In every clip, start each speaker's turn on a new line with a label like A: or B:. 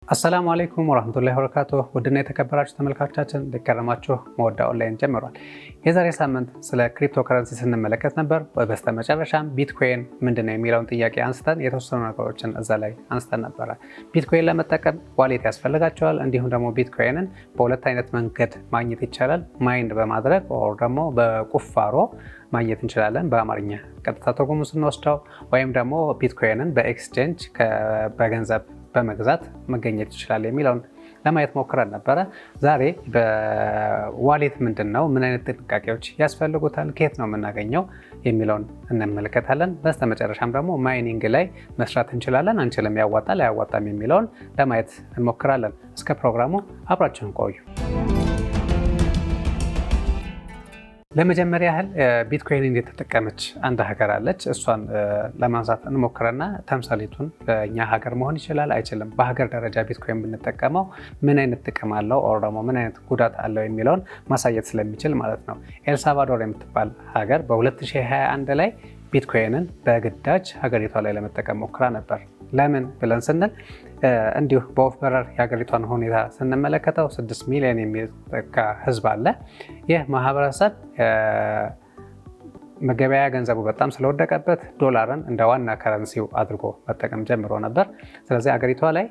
A: አሰላሙ አለይኩም ወራህመቱላሂ ወበረካቱሁ። ውድና የተከበራችሁ ተመልካቾቻችን እንደከረማችሁ መወዳ ኦንላይን ጀምሯል። የዛሬ ሳምንት ስለ ክሪፕቶከረንሲ ስንመለከት ነበር። በስተመጨረሻም ቢትኮይን ምንድነው የሚለውን ጥያቄ አንስተን የተወሰኑ ነገሮችን እዛ ላይ አንስተን ነበረ። ቢትኮይን ለመጠቀም ዋሌት ያስፈልጋቸዋል። እንዲሁም ደግሞ ቢትኮይንን በሁለት አይነት መንገድ ማግኘት ይቻላል። ማይንድ በማድረግ ወይም ደግሞ በቁፋሮ ማግኘት እንችላለን። በአማርኛ ቀጥታ ትርጉሙ ስንወስደው ወይም ደግሞ ቢትኮይንን በኤክስቼንጅ በገንዘብ በመግዛት መገኘት ይችላል የሚለውን ለማየት ሞክረን ነበረ። ዛሬ በዋሌት ምንድነው፣ ምን አይነት ጥንቃቄዎች ያስፈልጉታል፣ ከየት ነው የምናገኘው የሚለውን እንመለከታለን። በስተመጨረሻም ደግሞ ማይኒንግ ላይ መስራት እንችላለን አንችልም፣ ያዋጣል አያዋጣም የሚለውን ለማየት እንሞክራለን። እስከ ፕሮግራሙ አብራችሁን ቆዩ። ለመጀመሪያ ያህል ቢትኮይን እንዴት ተጠቀመች አንድ ሀገር አለች። እሷን ለማንሳት እንሞክረና ተምሳሌቱን በእኛ ሀገር መሆን ይችላል አይችልም፣ በሀገር ደረጃ ቢትኮይን ብንጠቀመው ምን አይነት ጥቅም አለው ኦር ደግሞ ምን አይነት ጉዳት አለው የሚለውን ማሳየት ስለሚችል ማለት ነው። ኤልሳልቫዶር የምትባል ሀገር በ2021 ላይ ቢትኮይንን በግዳጅ ሀገሪቷ ላይ ለመጠቀም ሞክራ ነበር። ለምን ብለን ስንል እንዲሁ በወፍ በረር የሀገሪቷን ሁኔታ ስንመለከተው 6 ሚሊዮን የሚጠጋ ህዝብ አለ። ይህ ማህበረሰብ መገበያያ ገንዘቡ በጣም ስለወደቀበት ዶላርን እንደ ዋና ከረንሲው አድርጎ መጠቀም ጀምሮ ነበር። ስለዚህ ሀገሪቷ ላይ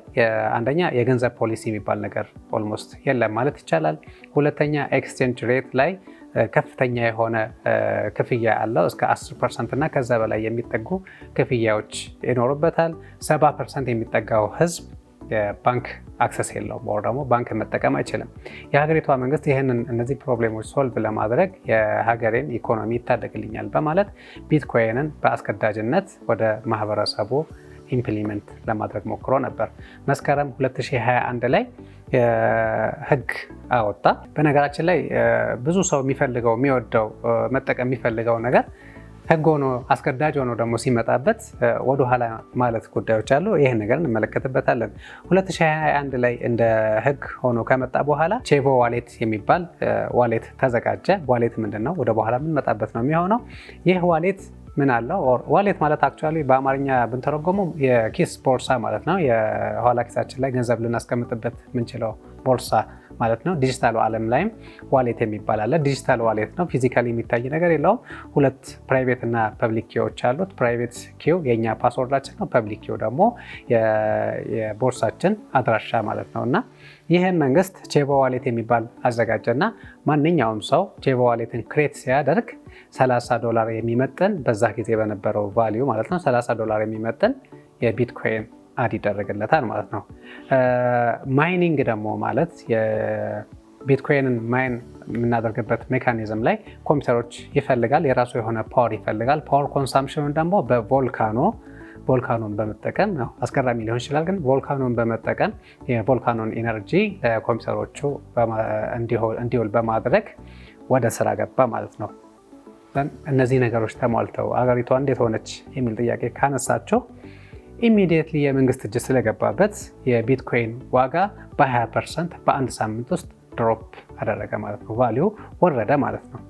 A: አንደኛ የገንዘብ ፖሊሲ የሚባል ነገር ኦልሞስት የለም ማለት ይቻላል። ሁለተኛ ኤክስቼንጅ ሬት ላይ ከፍተኛ የሆነ ክፍያ አለው። እስከ 10% እና ከዛ በላይ የሚጠጉ ክፍያዎች ይኖሩበታል። 70% የሚጠጋው ህዝብ የባንክ አክሰስ የለውም ወይም ደግሞ ባንክ መጠቀም አይችልም። የሀገሪቷ መንግስት እነዚህ ፕሮብሌሞች ሶልቭ ለማድረግ የሀገሬን ኢኮኖሚ ይታደግልኛል በማለት ቢትኮይንን በአስገዳጅነት ወደ ማህበረሰቡ ኢምፕሊመንት ለማድረግ ሞክሮ ነበር። መስከረም 2021 ላይ ህግ አወጣ። በነገራችን ላይ ብዙ ሰው የሚፈልገው የሚወደው መጠቀም የሚፈልገው ነገር ህግ ሆኖ አስገዳጅ ሆኖ ደግሞ ሲመጣበት ወደ ኋላ ማለት ጉዳዮች አሉ። ይህን ነገር እንመለከትበታለን። 2021 ላይ እንደ ህግ ሆኖ ከመጣ በኋላ ቼቮ ዋሌት የሚባል ዋሌት ተዘጋጀ። ዋሌት ምንድነው? ወደ በኋላ የምንመጣበት ነው የሚሆነው። ይህ ዋሌት ምን አለው? ዋሌት ማለት አክቹዋሊ በአማርኛ ብንተረጎመው የኪስ ቦርሳ ማለት ነው። የኋላ ኪሳችን ላይ ገንዘብ ልናስቀምጥበት የምንችለው ቦርሳ ማለት ነው። ዲጂታሉ ዓለም ላይም ዋሌት የሚባል አለ። ዲጂታል ዋሌት ነው፣ ፊዚካሊ የሚታይ ነገር የለውም። ሁለት ፕራይቬት እና ፐብሊክ ኪዎች አሉት። ፕራይቬት ኪው የኛ ፓስወርዳችን ነው። ፐብሊክ ኪው ደግሞ የቦርሳችን አድራሻ ማለት ነው። እና ይህን መንግስት ቼቮ ዋሌት የሚባል አዘጋጀና ማንኛውም ሰው ቼቮ ዋሌትን ክሬት ሲያደርግ $30 የሚመጥን በዛ ጊዜ በነበረው ቫሊዩ ማለት ነው $30 የሚመጥን የቢትኮይን አድ ይደረግለታል ማለት ነው። ማይኒንግ ደግሞ ማለት የቢትኮይንን ማይን የምናደርግበት ሜካኒዝም ላይ ኮምፒውተሮች ይፈልጋል፣ የራሱ የሆነ ፓወር ይፈልጋል። ፓወር ኮንሳምፕሽኑን ደግሞ ቮልካኖን በመጠቀም ነው። አስገራሚ ሊሆን ይችላል፣ ግን ቮልካኖን በመጠቀም የቮልካኖን ኢነርጂ ለኮምፒውተሮቹ እንዲውል በማድረግ ወደ ስራ ገባ ማለት ነው። እነዚህ ነገሮች ተሟልተው አገሪቷ እንዴት ሆነች የሚል ጥያቄ ካነሳቸው ኢሚዲየትሊ የመንግስት እጅ ስለገባበት የቢትኮይን ዋጋ በ20% በአንድ ሳምንት ውስጥ ድሮፕ አደረገ ማለት ነው። ቫሊዩ ወረደ ማለት ነው።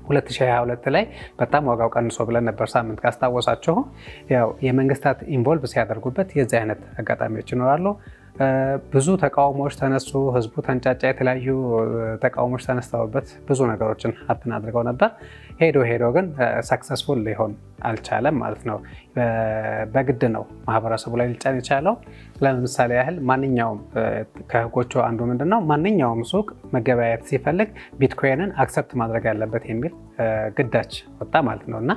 A: 2022 ላይ በጣም ዋጋው ቀንሶ ብለን ነበር ሳምንት ካስታወሳችሁ። ያው የመንግስታት ኢንቮልቭ ሲያደርጉበት የዚህ አይነት አጋጣሚዎች ይኖራሉ። ብዙ ተቃውሞዎች ተነሱ፣ ህዝቡ ተንጫጫ፣ የተለያዩ ተቃውሞዎች ተነስተውበት ብዙ ነገሮችን ሀፕን አድርገው ነበር። ሄዶ ግን ሰክሰስፉል ሊሆን አልቻለም ማለት ነው። በግድ ነው ማህበረሰቡ ላይ ሊጫን የቻለው። ለምሳሌ ያህል ማንኛውም ከህጎቹ አንዱ ምንድነው፣ ማንኛውም ሱቅ መገበያየት ሲፈልግ ቢትኮይንን አክሰፕት ማድረግ ያለበት የሚል ግዳጅ ወጣ ማለት ነው። እና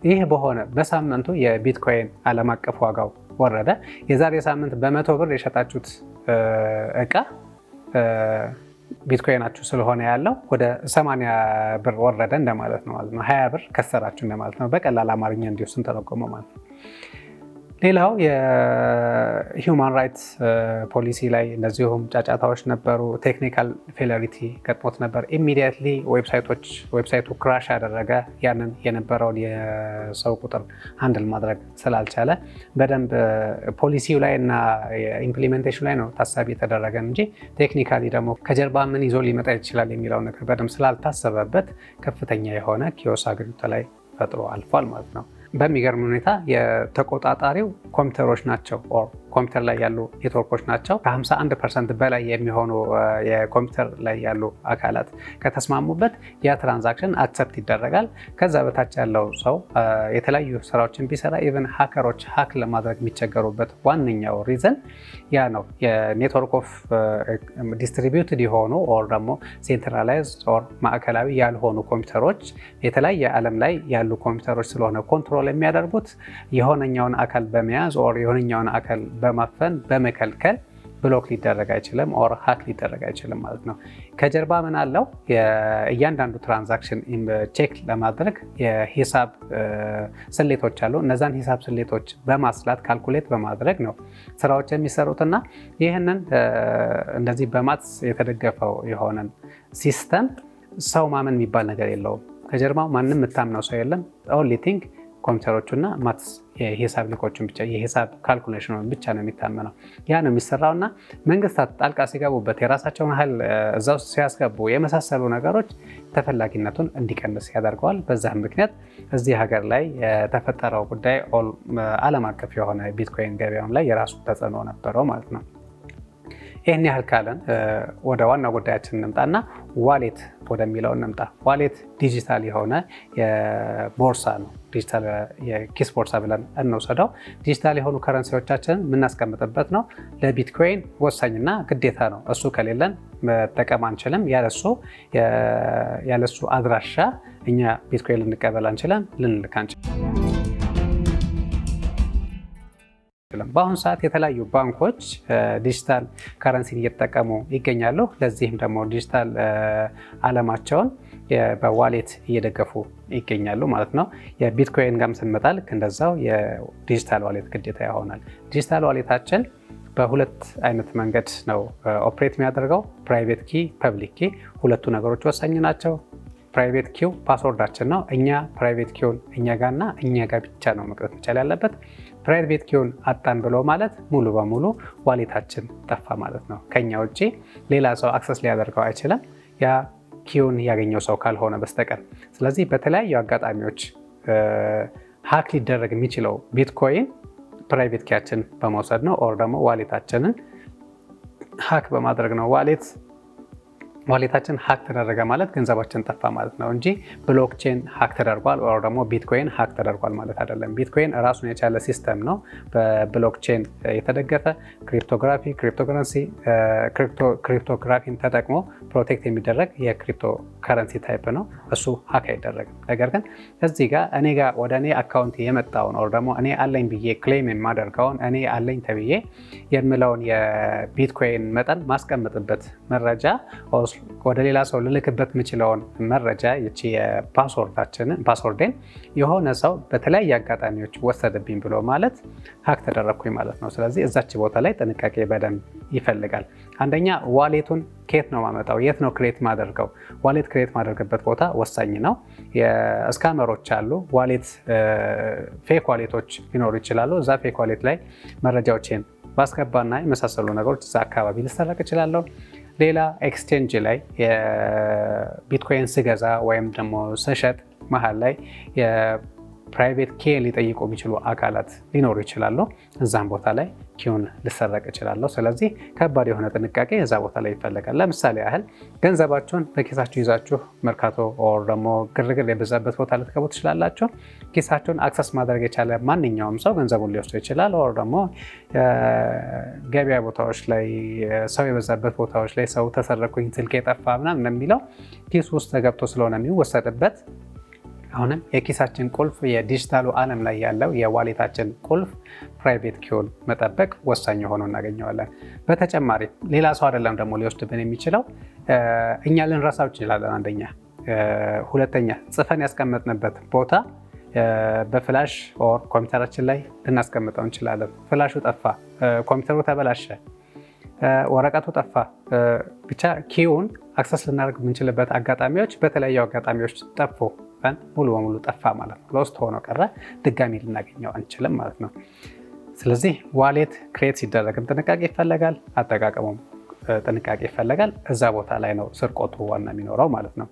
A: ይህ በሆነ በሳምንቱ የቢትኮይን ዓለም አቀፍ ዋጋው ወረደ። የዛሬ ሳምንት በ100 ብር የሸጣችሁት እቃ ቢትኮይናችሁ ስለሆነ ያለው ወደ 80 ብር ወረደ እንደማለት ነው። 20 ብር ከሰራችሁ እንደማለት ነው። በቀላል አማርኛ እንዲሁ ስንተረጎመው ማለት ነው። ሌላው የሂውማን ራይትስ ፖሊሲ ላይ እነዚሁም ጫጫታዎች ነበሩ። ቴክኒካል ፌለሪቲ ገጥሞት ነበር። ኢሚዲየትሊ ዌብሳይቱ ክራሽ ያደረገ። ያንን የነበረውን የሰው ቁጥር ሃንድል ማድረግ ስላልቻለ በደንብ ፖሊሲው ላይ እና ኢምፕሊሜንቴሽን ላይ ነው ታሳቢ የተደረገ እንጂ ቴክኒካሊ ደግሞ ከጀርባ ምን ይዞ ሊመጣ ይችላል የሚለው ነገር በደንብ ስላልታሰበበት ከፍተኛ የሆነ ኪዮስ አገሪቱ ላይ ፈጥሮ አልፏል ማለት ነው። በሚገርም ሁኔታ የተቆጣጣሪው ኮምፒውተሮች ናቸው። ኮምፒውተር ላይ ያሉ ኔትወርኮች ናቸው። ከ51% በላይ የሚሆኑ የኮምፒውተር ላይ ያሉ አካላት ከተስማሙበት ያ ትራንዛክሽን አክሰፕት ይደረጋል። ከዛ በታች ያለው ሰው የተለያዩ ስራዎችን ቢሰራ ኢቨን ሃከሮች ሃክ ለማድረግ የሚቸገሩበት ዋነኛው ሪዘን ያ ነው። የኔትወርክ ኦፍ ዲስትሪቢዩትድ የሆኑ ኦር ደግሞ ሴንትራላይዝድ ኦር ማዕከላዊ ያልሆኑ ኮምፒውተሮች የተለያየ ዓለም ላይ ያሉ ኮምፒውተሮች ስለሆነ ኮንትሮል የሚያደርጉት የሆነኛውን አካል በመያዝ ኦር የሆነኛውን አካል በማፈን በመከልከል ብሎክ ሊደረግ አይችልም ኦር ሃክ ሊደረግ አይችልም ማለት ነው። ከጀርባ ምን አለው? እያንዳንዱ ትራንዛክሽን ቼክ ለማድረግ የሂሳብ ስሌቶች አሉ። እነዛን ሂሳብ ስሌቶች በማስላት ካልኩሌት በማድረግ ነው ስራዎች የሚሰሩትና ይህንን እንደዚህ በማትስ የተደገፈው የሆነን ሲስተም ሰው ማመን የሚባል ነገር የለውም። ከጀርባው ማንም የምታምነው ሰው የለም። ኦንሊ ቲንግ ኮምፒውተሮቹና ማትስ የሂሳብ ሊቆችን ብቻ የሂሳብ ካልኩሌሽን ብቻ ነው የሚታመነው። ያ ነው የሚሰራውና መንግስታት ጣልቃ ሲገቡበት የራሳቸውን ኃይል እዛ ውስጥ ሲያስገቡ የመሳሰሉ ነገሮች ተፈላጊነቱን እንዲቀንስ ያደርገዋል። በዛም ምክንያት እዚህ ሀገር ላይ የተፈጠረው ጉዳይ ዓለም አቀፍ የሆነ ቢትኮይን ገበያውን ላይ የራሱ ተጽዕኖ ነበረው ማለት ነው። ይህን ያህል ካለን ወደ ዋና ጉዳያችን እንምጣና ዋሌት ወደሚለው እንምጣ። ዋሌት ዲጂታል የሆነ ቦርሳ ነው። ዲጂታል የኪስ ቦርሳ ብለን እንወሰደው። ዲጂታል የሆኑ ከረንሲዎቻችንን የምናስቀምጥበት ነው። ለቢትኮይን ወሳኝና ግዴታ ነው። እሱ ከሌለን መጠቀም አንችልም። ያለሱ አድራሻ እኛ ቢትኮይን ልንቀበል አንችልም፣ ልንልክ አንችልም። በአሁኑ ሰዓት የተለያዩ ባንኮች ዲጂታል ከረንሲን እየተጠቀሙ ይገኛሉ። ለዚህም ደግሞ ዲጂታል ዓለማቸውን በዋሌት እየደገፉ ይገኛሉ ማለት ነው። የቢትኮይን ጋርም ስንመጣ ልክ እንደዛው የዲጂታል ዋሌት ግዴታ ይሆናል። ዲጂታል ዋሌታችን በሁለት አይነት መንገድ ነው ኦፕሬት የሚያደርገው፣ ፕራይቬት ኪ፣ ፐብሊክ ኪ። ሁለቱ ነገሮች ወሳኝ ናቸው። ፕራይቬት ኪው ፓስወርዳችን ነው። እኛ ፕራይቬት ኪውን እኛ ጋርና እኛ ጋር ብቻ ነው መቅረት መቻል ያለበት። ፕራይቬት ኪውን አጣን ብሎ ማለት ሙሉ በሙሉ ዋሌታችን ጠፋ ማለት ነው። ከኛ ውጭ ሌላ ሰው አክሰስ ሊያደርገው አይችልም፣ ያ ኪውን ያገኘው ሰው ካልሆነ በስተቀር። ስለዚህ በተለያዩ አጋጣሚዎች ሃክ ሊደረግ የሚችለው ቢትኮይን ፕራይቬት ኪያችን በመውሰድ ነው ኦር ደግሞ ዋሌታችንን ሃክ በማድረግ ነው። ዋሌታችን ሃክ ተደረገ ማለት ገንዘባችን ጠፋ ማለት ነው እንጂ ብሎክቼን ሃክ ተደርጓል ወይ ደግሞ ቢትኮይን ሃክ ተደርጓል ማለት አይደለም። ቢትኮይን ራሱን የቻለ ሲስተም ነው፣ በብሎክቼን የተደገፈ ክሪፕቶግራፊን ተጠቅሞ ፕሮቴክት የሚደረግ የክሪፕቶ ከረንሲ ታይፕ ነው። እሱ ሃክ አይደረግም። ነገር ግን እዚህ ጋር እኔ ጋር ወደ እኔ አካውንት የመጣውን ወይ ደግሞ እኔ አለኝ ብዬ ክሌም የማደርገውን እኔ አለኝ ተብዬ የምለውን የቢትኮይን መጠን ማስቀምጥበት መረጃ ወደ ሌላ ሰው ልልክበት የምችለውን መረጃ ይቺ ፓስወርዴን የሆነ ሰው በተለያየ አጋጣሚዎች ወሰደብኝ ብሎ ማለት ሃክ ተደረግኩኝ ማለት ነው። ስለዚህ እዛች ቦታ ላይ ጥንቃቄ በደንብ ይፈልጋል። አንደኛ ዋሌቱን ከየት ነው ማመጣው? የት ነው ክሬት ማደርገው? ዋሌት ክሬት ማደርግበት ቦታ ወሳኝ ነው። የስካመሮች አሉ። ዋሌት ፌክ ዋሌቶች ሊኖሩ ይችላሉ። እዛ ፌክ ዋሌት ላይ መረጃዎችን ባስገባና የመሳሰሉ ነገሮች እዛ አካባቢ ልሰረቅ እችላለሁ። ሌላ ኤክስቼንጅ ላይ የቢትኮይን ስገዛ ወይም ደግሞ ስሸጥ መሀል ላይ የፕራይቬት ኪ ሊጠይቁ የሚችሉ አካላት ሊኖሩ ይችላሉ። እዛም ቦታ ላይ ኪውን ልሰረቅ እችላለሁ። ስለዚህ ከባድ የሆነ ጥንቃቄ እዛ ቦታ ላይ ይፈልጋል። ለምሳሌ ያህል ገንዘባችሁን በኪሳችሁ ይዛችሁ መርካቶ ኦር ደግሞ ግርግር የበዛበት ቦታ ልትገቡ ትችላላችሁ። ኪሳችሁን አክሰስ ማድረግ የቻለ ማንኛውም ሰው ገንዘቡን ሊወስዱ ይችላል። ኦር ደግሞ ገበያ ቦታዎች ላይ ሰው የበዛበት ቦታዎች ላይ ሰው ተሰረኩኝ፣ ስልኬ ጠፋ ምናምን የሚለው ኪስ ውስጥ ተገብቶ ስለሆነ የሚወሰድበት አሁንም የኪሳችን ቁልፍ የዲጂታሉ ዓለም ላይ ያለው የዋሌታችን ቁልፍ ፕራይቬት ኪውን መጠበቅ ወሳኝ ሆኖ እናገኘዋለን። በተጨማሪ ሌላ ሰው አይደለም ደግሞ ሊወስድብን የሚችለው እኛ ልንረሳው እንችላለን። አንደኛ፣ ሁለተኛ ጽፈን ያስቀመጥንበት ቦታ በፍላሽ ኦር ኮምፒውተራችን ላይ ልናስቀምጠው እንችላለን። ፍላሹ ጠፋ፣ ኮምፒውተሩ ተበላሸ፣ ወረቀቱ ጠፋ፣ ብቻ ኪውን አክሰስ ልናደርግ የምንችልበት አጋጣሚዎች በተለያዩ አጋጣሚዎች ጠፉ፣ ሙሉ በሙሉ ጠፋ ማለት ነው። ሎስት ሆኖ ቀረ፣ ድጋሚ ልናገኘው አንችልም ማለት ነው። ስለዚህ ዋሌት ክሬት ሲደረግም ጥንቃቄ ይፈለጋል፣ አጠቃቀሙም ጥንቃቄ ይፈለጋል። እዛ ቦታ ላይ ነው ስርቆቱ ዋና የሚኖረው ማለት ነው።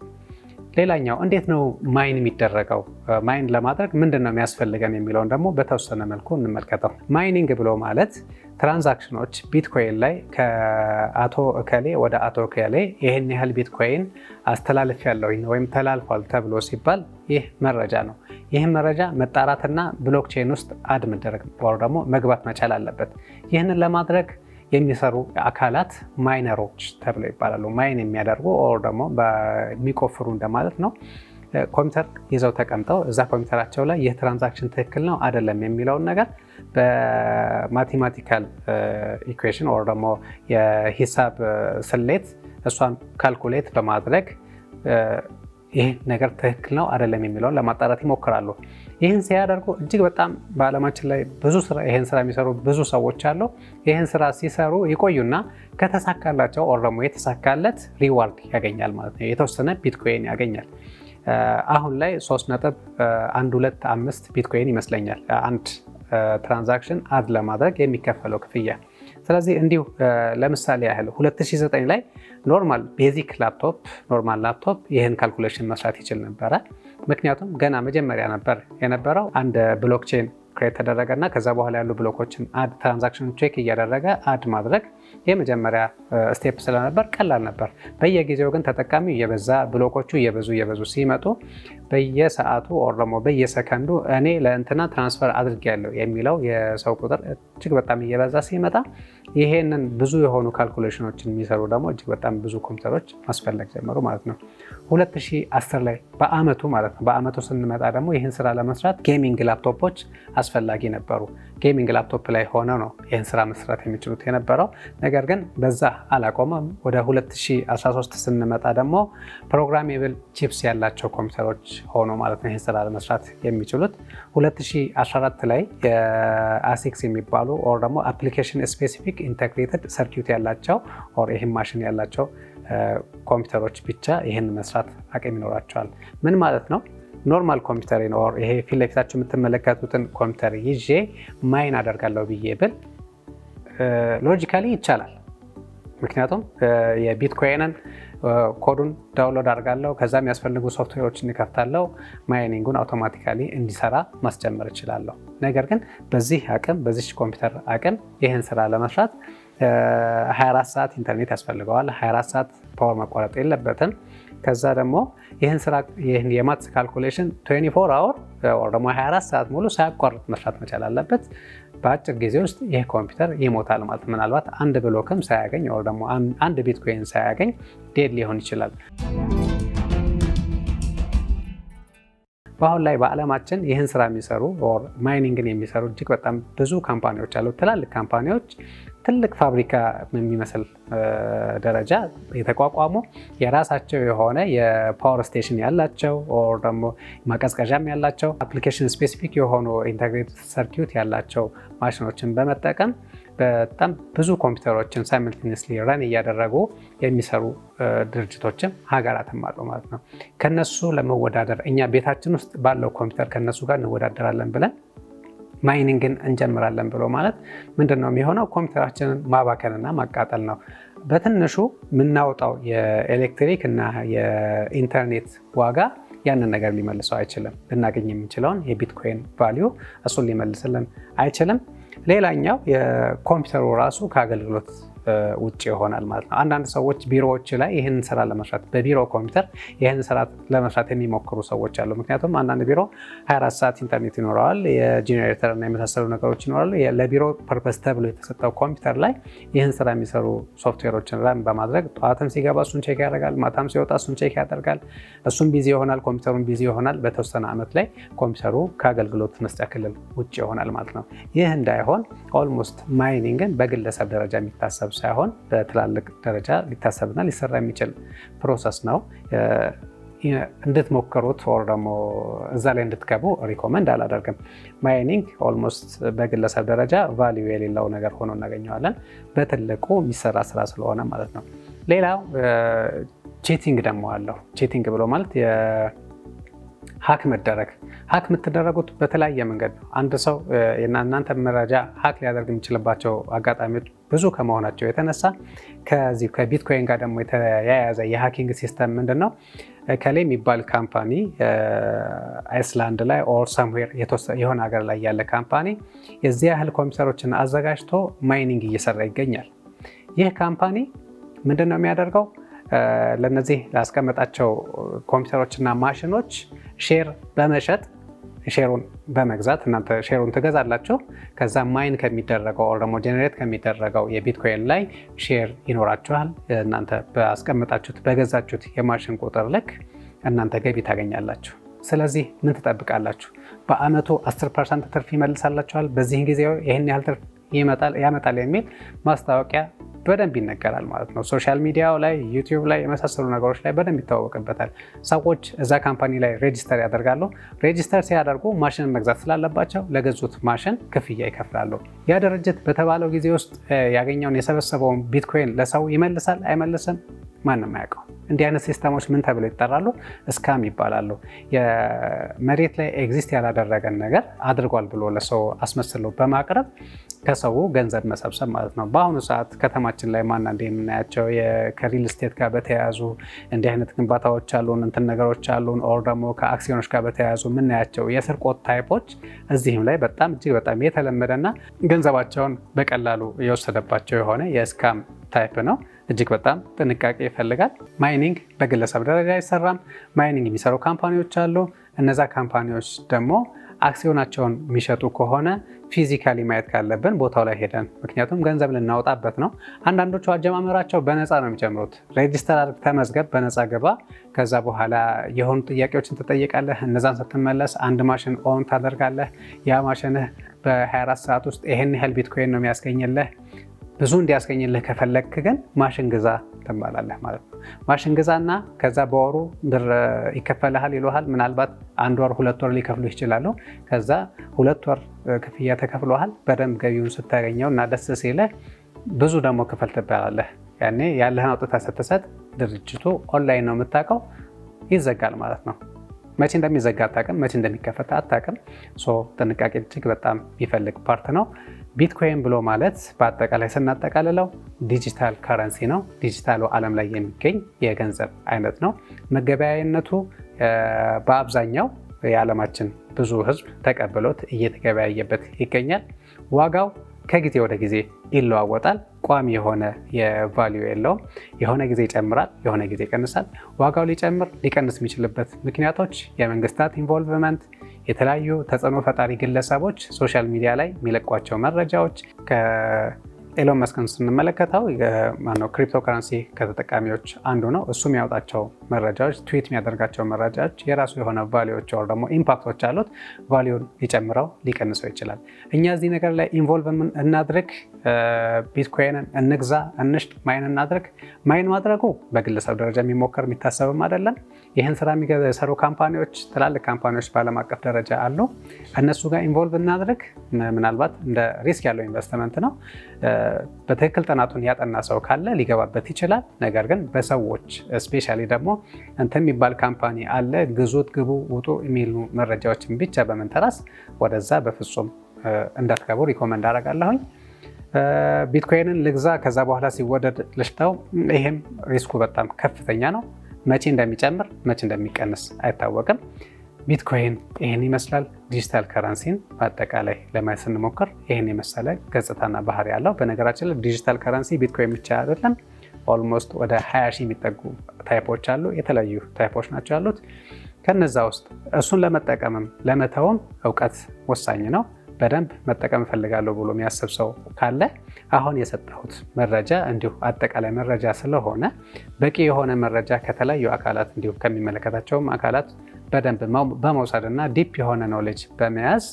A: ሌላኛው እንዴት ነው ማይን የሚደረገው? ማይን ለማድረግ ምንድን ነው የሚያስፈልገን የሚለውን ደግሞ በተወሰነ መልኩ እንመልከተው። ማይኒንግ ብሎ ማለት ትራንዛክሽኖች ቢትኮይን ላይ ከአቶ እከሌ ወደ አቶ እከሌ ይህን ያህል ቢትኮይን አስተላልፍ ያለውኝ ወይም ተላልፏል ተብሎ ሲባል ይህ መረጃ ነው። ይህ መረጃ መጣራትና ብሎክቼን ውስጥ አድ መደረግ ወር ደግሞ መግባት መቻል አለበት። ይህንን ለማድረግ የሚሰሩ አካላት ማይነሮች ተብለው ይባላሉ። ማይን የሚያደርጉ ኦር ደግሞ በሚቆፍሩ እንደማለት ነው። ኮምፒውተር ይዘው ተቀምጠው እዛ ኮምፒውተራቸው ላይ ይህ ትራንዛክሽን ትክክል ነው አይደለም የሚለውን ነገር በማቴማቲካል ኢኩዌሽን ኦር ደግሞ የሂሳብ ስሌት እሷን ካልኩሌት በማድረግ ይህ ነገር ትክክል ነው አይደለም የሚለውን ለማጣራት ይሞክራሉ። ይህን ሲያደርጉ እጅግ በጣም በዓለማችን ላይ ይህን ስራ የሚሰሩ ብዙ ሰዎች አሉ። ይህን ስራ ሲሰሩ ይቆዩና ከተሳካላቸው ኦር ደግሞ የተሳካለት ሪዋርድ ያገኛል ማለት ነው። የተወሰነ ቢትኮይን ያገኛል። አሁን ላይ 3.125 ቢትኮይን ይመስለኛል አንድ ትራንዛክሽን አድ ለማድረግ የሚከፈለው ክፍያ። ስለዚህ እንዲሁ ለምሳሌ ያህል 2009 ላይ ኖርማል ቤዚክ ላፕቶፕ ይህን ካልኩሌሽን መስራት ይችል ነበረ። ምክንያቱም ገና መጀመሪያ ነበር የነበረው። አንድ ብሎክቼን ክሬት ተደረገና ከዛ በኋላ ያሉ ብሎኮችን ትራንዛክሽን ቼክ እያደረገ አድ ማድረግ የመጀመሪያ ስቴፕ ስለነበር ቀላል ነበር። በየጊዜው ግን ተጠቃሚው እየበዛ ብሎኮቹ እየበዙ ሲመጡ በየሰዓቱ ኦር ደግሞ በየሰከንዱ እኔ ለእንትና ትራንስፈር አድርጌያለሁ የሚለው የሰው ቁጥር እጅግ በጣም እየበዛ ሲመጣ ይሄንን ብዙ የሆኑ ካልኩሌሽኖችን የሚሰሩ ደግሞ እጅግ በጣም ብዙ ኮምፒውተሮች ማስፈለግ ጀመሩ ማለት ነው። 2010 ላይ በአመቱ ማለት ነው። በአመቱ ስንመጣ ደግሞ ይህን ስራ ለመስራት ጌሚንግ ላፕቶፖች አስፈላጊ ነበሩ። ጌሚንግ ላፕቶፕ ላይ ሆነው ነው ይህን ስራ መስራት የሚችሉት የነበረው። ነገር ግን በዛ አላቆመም። ወደ 2013 ስንመጣ ደግሞ ፕሮግራሜብል ቺፕስ ያላቸው ኮምፒውተሮች ሆኖ ማለት ነው ይህን ስራ ለመስራት የሚችሉት። 2014 ላይ የአሲክስ የሚባሉ ኦር ደግሞ አፕሊኬሽን ስፔሲፊክ ኢንተግሬትድ ሰርኪዩት ያላቸው ኦር ይህን ማሽን ያላቸው ኮምፒውተሮች ብቻ ይህን መስራት አቅም ይኖራቸዋል። ምን ማለት ነው? ኖርማል ኮምፒውተር ነው ይሄ ፊት ለፊታችሁ የምትመለከቱትን ኮምፒውተር ይዤ ማይን አደርጋለሁ ብዬ ብል ሎጂካሊ ይቻላል። ምክንያቱም የቢትኮይንን ኮዱን ዳውንሎድ አድርጋለሁ፣ ከዛ የሚያስፈልጉ ሶፍትዌሮችን እንከፍታለሁ፣ ማይኒንጉን አውቶማቲካሊ እንዲሰራ ማስጀመር እችላለሁ። ነገር ግን በዚህ ኮምፒውተር አቅም ይህን ስራ ለመስራት 24 ሰዓት ኢንተርኔት ያስፈልገዋል። 24 ሰዓት ፓወር መቋረጥ የለበትም። ከዛ ደግሞ ይህን የማትስ ካልኩሌሽን 24 አወር ወር ደግሞ 24 ሰዓት ሙሉ ሳያቋርጥ መስራት መቻል አለበት። በአጭር ጊዜ ውስጥ ይህ ኮምፒውተር ይሞታል ማለት ምናልባት አንድ ብሎክም ሳያገኝ ወር ደግሞ አንድ ቢትኮይን ሳያገኝ ዴድ ሊሆን ይችላል። በአሁን ላይ በዓለማችን ይህን ስራ የሚሰሩ ኦር ማይኒንግን የሚሰሩ እጅግ በጣም ብዙ ካምፓኒዎች አሉ። ትላልቅ ካምፓኒዎች ትልቅ ፋብሪካ የሚመስል ደረጃ የተቋቋሙ የራሳቸው የሆነ የፓወር ስቴሽን ያላቸው ኦር ደግሞ ማቀዝቀዣም ያላቸው አፕሊኬሽን ስፔሲፊክ የሆኑ ኢንተግሬትድ ሰርኪዩት ያላቸው ማሽኖችን በመጠቀም በጣም ብዙ ኮምፒውተሮችን ሳይመልቴኒየስሊ ረን እያደረጉ የሚሰሩ ድርጅቶችም ሀገራትም አሉ ማለት ነው። ከነሱ ለመወዳደር እኛ ቤታችን ውስጥ ባለው ኮምፒውተር ከነሱ ጋር እንወዳደራለን ብለን ማይኒንግን እንጀምራለን ብሎ ማለት ምንድነው የሚሆነው? ኮምፒውተራችንን ማባከንና ማቃጠል ነው። በትንሹ የምናወጣው የኤሌክትሪክ እና የኢንተርኔት ዋጋ ያንን ነገር ሊመልሰው አይችልም። ልናገኝ የምንችለውን የቢትኮይን ቫሊዩ እሱን ሊመልስልን አይችልም። ሌላኛው የኮምፒውተሩ ራሱ ከአገልግሎት ውጭ ይሆናል ማለት ነው። አንዳንድ ሰዎች ቢሮዎች ላይ ይህን ስራ ለመስራት በቢሮ ኮምፒውተር ይህን ስራ ለመስራት የሚሞክሩ ሰዎች አሉ። ምክንያቱም አንዳንድ ቢሮ 24 ሰዓት ኢንተርኔት ይኖረዋል፣ የጄኔሬተር እና የመሳሰሉ ነገሮች ይኖራሉ። ለቢሮ ፐርፐስ ተብሎ የተሰጠው ኮምፒውተር ላይ ይህን ስራ የሚሰሩ ሶፍትዌሮችን ራን በማድረግ ጠዋትም ሲገባ እሱን ቼክ ያደርጋል፣ ማታም ሲወጣ እሱን ቼክ ያደርጋል። እሱም ቢዚ ይሆናል፣ ኮምፒውተሩም ቢዚ ይሆናል። በተወሰነ ዓመት ላይ ኮምፒውተሩ ከአገልግሎት መስጫ ክልል ውጭ ይሆናል ማለት ነው። ይህ እንዳይሆን ኦልሞስት ማይኒንግን በግለሰብ ደረጃ የሚታሰብ ሳይሆን በትላልቅ ደረጃ ሊታሰብና ሊሰራ የሚችል ፕሮሰስ ነው። እንድትሞክሩት ወር ደግሞ እዛ ላይ እንድትገቡ ሪኮመንድ አላደርግም። ማይኒንግ ኦልሞስት በግለሰብ ደረጃ ቫሊዩ የሌለው ነገር ሆኖ እናገኘዋለን። በትልቁ የሚሰራ ስራ ስለሆነ ማለት ነው። ሌላው ቺቲንግ ደግሞ አለው። ቺቲንግ ብሎ ማለት ሀክ መደረግ። ሀክ የምትደረጉት በተለያየ መንገድ ነው። አንድ ሰው የእናንተ መረጃ ሀክ ሊያደርግ የሚችልባቸው አጋጣሚዎች ብዙ ከመሆናቸው የተነሳ ከቢትኮይን ጋር ደግሞ የተያያዘ የሀኪንግ ሲስተም ምንድን ነው? ከሌ የሚባል ካምፓኒ አይስላንድ ላይ ኦር ሰምዌር የሆነ ሀገር ላይ ያለ ካምፓኒ የዚህ ያህል ኮምፒውተሮችን አዘጋጅቶ ማይኒንግ እየሰራ ይገኛል። ይህ ካምፓኒ ምንድን ነው የሚያደርገው? ለነዚህ ላስቀመጣቸው ኮምፒውተሮችና ማሽኖች ሼር በመሸጥ ሼሩን በመግዛት እናንተ ሼሩን ትገዛላችሁ። ከዛ ማይን ከሚደረገው ኦር ደግሞ ጀነሬት ከሚደረገው የቢትኮይን ላይ ሼር ይኖራችኋል። እናንተ ባስቀመጣችሁት በገዛችሁት የማሽን ቁጥር ልክ እናንተ ገቢ ታገኛላችሁ። ስለዚህ ምን ትጠብቃላችሁ? በአመቱ 10% ትርፍ ይመልሳላችኋል። በዚህ ጊዜ ይህን ያህል ትርፍ ያመጣል የሚል ማስታወቂያ በደንብ ይነገራል ማለት ነው። ሶሻል ሚዲያው ላይ፣ ዩቲዩብ ላይ የመሳሰሉ ነገሮች ላይ በደንብ ይታወቅበታል። ሰዎች እዛ ካምፓኒ ላይ ሬጂስተር ያደርጋሉ። ሬጂስተር ሲያደርጉ ማሽንን መግዛት ስላለባቸው ለገዙት ማሽን ክፍያ ይከፍላሉ። ያ ድርጅት በተባለው ጊዜ ውስጥ ያገኘውን የሰበሰበውን ቢትኮይን ለሰው ይመልሳል አይመልስም? ማንም አያውቀው። እንዲህ አይነት ሲስተሞች ምን ተብለው ይጠራሉ? ስካም ይባላሉ። የመሬት ላይ ኤግዚስት ያላደረገን ነገር አድርጓል ብሎ ለሰው አስመስሎ በማቅረብ ከሰው ገንዘብ መሰብሰብ ማለት ነው። በአሁኑ ሰዓት ከተማችን ላይ ማና የምናያቸው ከሪል ስቴት ጋር በተያያዙ እንዲህ አይነት ግንባታዎች አሉን፣ እንትን ነገሮች አሉን። ኦር ደግሞ ከአክሲዮኖች ጋር በተያያዙ የምናያቸው የስርቆት ታይፖች እዚህም ላይ በጣም እጅግ በጣም የተለመደና ገንዘባቸውን በቀላሉ የወሰደባቸው የሆነ የስካም ታይፕ ነው። እጅግ በጣም ጥንቃቄ ይፈልጋል። ማይኒንግ በግለሰብ ደረጃ አይሰራም። ማይኒንግ የሚሰሩ ካምፓኒዎች አሉ። እነዛ ካምፓኒዎች ደግሞ አክሲዮናቸውን የሚሸጡ ከሆነ ፊዚካሊ ማየት ካለብን ቦታው ላይ ሄደን፣ ምክንያቱም ገንዘብ ልናወጣበት ነው። አንዳንዶቹ አጀማመራቸው በነፃ ነው የሚጀምሩት። ሬጂስተር አድርግ፣ ተመዝገብ፣ በነፃ ገባ። ከዛ በኋላ የሆኑ ጥያቄዎችን ትጠይቃለህ። እነዛን ስትመለስ አንድ ማሽን ኦን ታደርጋለህ። ያ ማሽንህ በ24 ሰዓት ውስጥ ይሄን ያህል ቢትኮይን ነው የሚያስገኝልህ። ብዙ እንዲያስገኝልህ ከፈለግክ ግን ማሽን ግዛ ትባላለህ ማለት ነው። ማሽን ግዛና ከዛ በወሩ ብር ይከፈልሃል ይሉሃል። ምናልባት 1 ወር 2 ወር ሊከፍሉ ይችላሉ። ከዛ 2 ወር ክፍያ ተከፍሎሃል። በደንብ ገቢውን ስታገኘው እና ደስ ሲልህ ብዙ ደግሞ ክፈል ትባላለህ። ያኔ ያለህን አውጥተህ ስትሰጥ ድርጅቱ ኦንላይን ነው የምታውቀው፣ ይዘጋል ማለት ነው። መቼ እንደሚዘጋ አታውቅም፣ መቼ እንደሚከፈት አታውቅም። ጥንቃቄ እጅግ በጣም የሚፈልግ ፓርት ነው። ቢትኮይን ብሎ ማለት በአጠቃላይ ስናጠቃልለው ዲጂታል ከረንሲ ነው። ዲጂታሉ ዓለም ላይ የሚገኝ የገንዘብ አይነት ነው። መገበያየነቱ በአብዛኛው የዓለማችን ብዙ ሕዝብ ተቀብሎት እየተገበያየበት ይገኛል። ዋጋው ከጊዜ ወደ ጊዜ ይለዋወጣል። ቋሚ የሆነ የቫልዩ የለውም። የሆነ ጊዜ ይጨምራል፣ የሆነ ጊዜ ይቀንሳል። ዋጋው ሊጨምር ሊቀንስ የሚችልበት ምክንያቶች የመንግስታት ኢንቮልቭመንት፣ የተለያዩ ተጽዕኖ ፈጣሪ ግለሰቦች ሶሻል ሚዲያ ላይ የሚለቋቸው መረጃዎች፣ ኤሎን መስክን ስንመለከተው ክሪፕቶ ከረንሲ ከተጠቃሚዎች አንዱ ነው። እሱ የሚያወጣቸው መረጃዎች፣ ትዊት የሚያደርጋቸው መረጃዎች የራሱ የሆነ ቫሊዎች ወር ደግሞ ኢምፓክቶች አሉት። ቫሊዩን ሊጨምረው ሊቀንሰው ይችላል። እኛ እዚህ ነገር ላይ ኢንቮልቭ እናድርግ፣ ቢትኮይንን እንግዛ፣ እንሽጥ፣ ማይን እናድርግ። ማይን ማድረጉ በግለሰብ ደረጃ የሚሞከር የሚታሰብም አይደለም። ይህን ስራ የሚሰሩ ካምፓኒዎች፣ ትላልቅ ካምፓኒዎች በዓለም አቀፍ ደረጃ አሉ። እነሱ ጋር ኢንቮልቭ እናድርግ። ምናልባት እንደ ሪስክ ያለው ኢንቨስትመንት ነው። በትክክል ጥናቱን ያጠና ሰው ካለ ሊገባበት ይችላል። ነገር ግን በሰዎች ስፔሻሊ ደግሞ እንትን የሚባል ካምፓኒ አለ ግዙት፣ ግቡ፣ ውጡ የሚሉ መረጃዎችን ብቻ በመንተራስ ወደዛ በፍጹም እንዳትገቡ ሪኮመንድ አደርጋለሁኝ። ቢትኮይንን ልግዛ ከዛ በኋላ ሲወደድ ልሽጠው፣ ይሄም ሪስኩ በጣም ከፍተኛ ነው። መቼ እንደሚጨምር መቼ እንደሚቀንስ አይታወቅም። ቢትኮይን ይህን ይመስላል። ዲጂታል ከረንሲን በአጠቃላይ ለማየት ስንሞክር ይህን የመሰለ ገጽታና ባህሪ ያለው። በነገራችን ላይ ዲጂታል ከረንሲ ቢትኮይን ብቻ አይደለም። ኦልሞስት ወደ 20 ሺህ የሚጠጉ ታይፖች አሉ። የተለያዩ ታይፖች ናቸው ያሉት። ከነዛ ውስጥ እሱን ለመጠቀምም ለመተውም እውቀት ወሳኝ ነው። በደንብ መጠቀም እፈልጋለሁ ብሎ የሚያስብ ሰው ካለ አሁን የሰጠሁት መረጃ እንዲሁ አጠቃላይ መረጃ ስለሆነ በቂ የሆነ መረጃ ከተለያዩ አካላት እንዲሁ ከሚመለከታቸውም አካላት በደንብ በመውሰድ እና ዲፕ የሆነ ኖሌጅ በመያዝ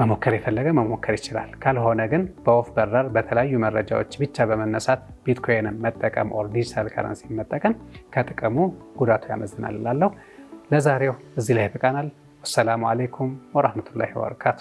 A: መሞከር የፈለገ መሞከር ይችላል። ካልሆነ ግን በወፍ በረር በተለያዩ መረጃዎች ብቻ በመነሳት ቢትኮይንን መጠቀም ኦር ዲጂታል ከረንሲ መጠቀም ከጥቅሙ ጉዳቱ ያመዝናል እላለሁ። ለዛሬው እዚህ ላይ ይበቃናል። ወሰላሙ አለይኩም ወራህመቱላሂ ወበረካቱ።